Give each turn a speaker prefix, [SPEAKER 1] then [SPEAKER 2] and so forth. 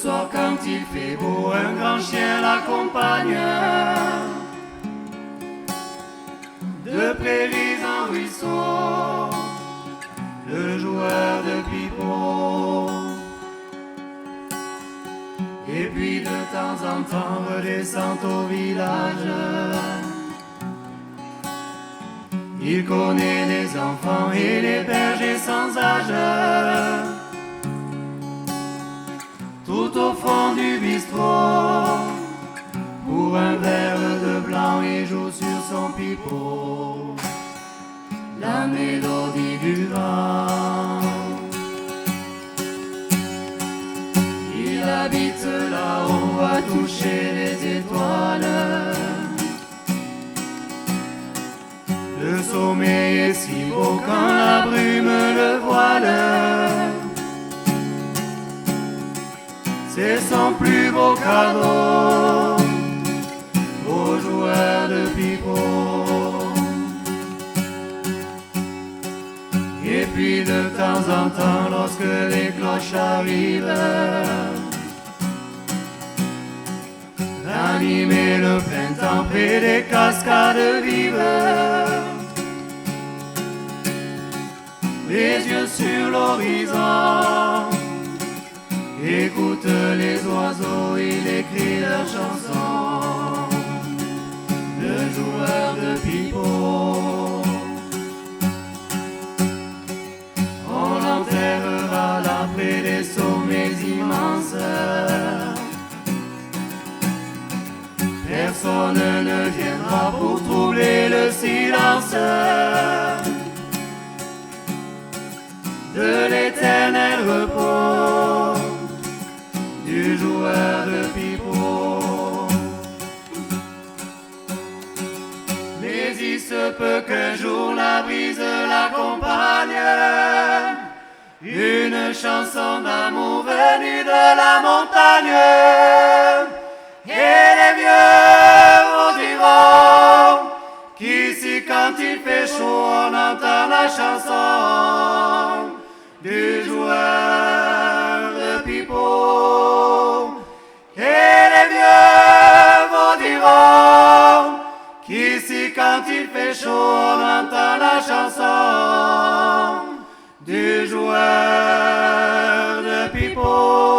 [SPEAKER 1] soir quand il fait beau, un grand chien l'accompagne. De prairies en ruisseau, le joueur de pipeau. Et puis de temps en temps redescend au village. Il connaît les enfants et les bergers sans âge. Tout au fond du bistrot, pour un verre de blanc, il joue sur son pipeau la mélodie du vent. Il habite là-haut à toucher les étoiles. Le sommeil est si beau quand la brume le voile. C'est son plus beau cadeau aux joueurs de pipeau. Et puis de temps en temps, lorsque les cloches arrivent, animer le printemps près des cascades vives. Les yeux sur l'horizon, écoute les oiseaux, il écrit leurs chansons. Le joueur de pipeau, on l'enterrera là près des sommets immenses. Personne ne viendra pour troubler le silence de l'éternel repos du joueur de pipeau. Mais il se peut qu'un jour la brise l'accompagne, une chanson d'amour venue de la montagne. Et les vieux vous diront qu'ici quand il fait chaud on entend la chanson du joueur de pipeau. Et les vieux vous diront qu'ici quand il fait chaud on entend la chanson du joueur de pipeau.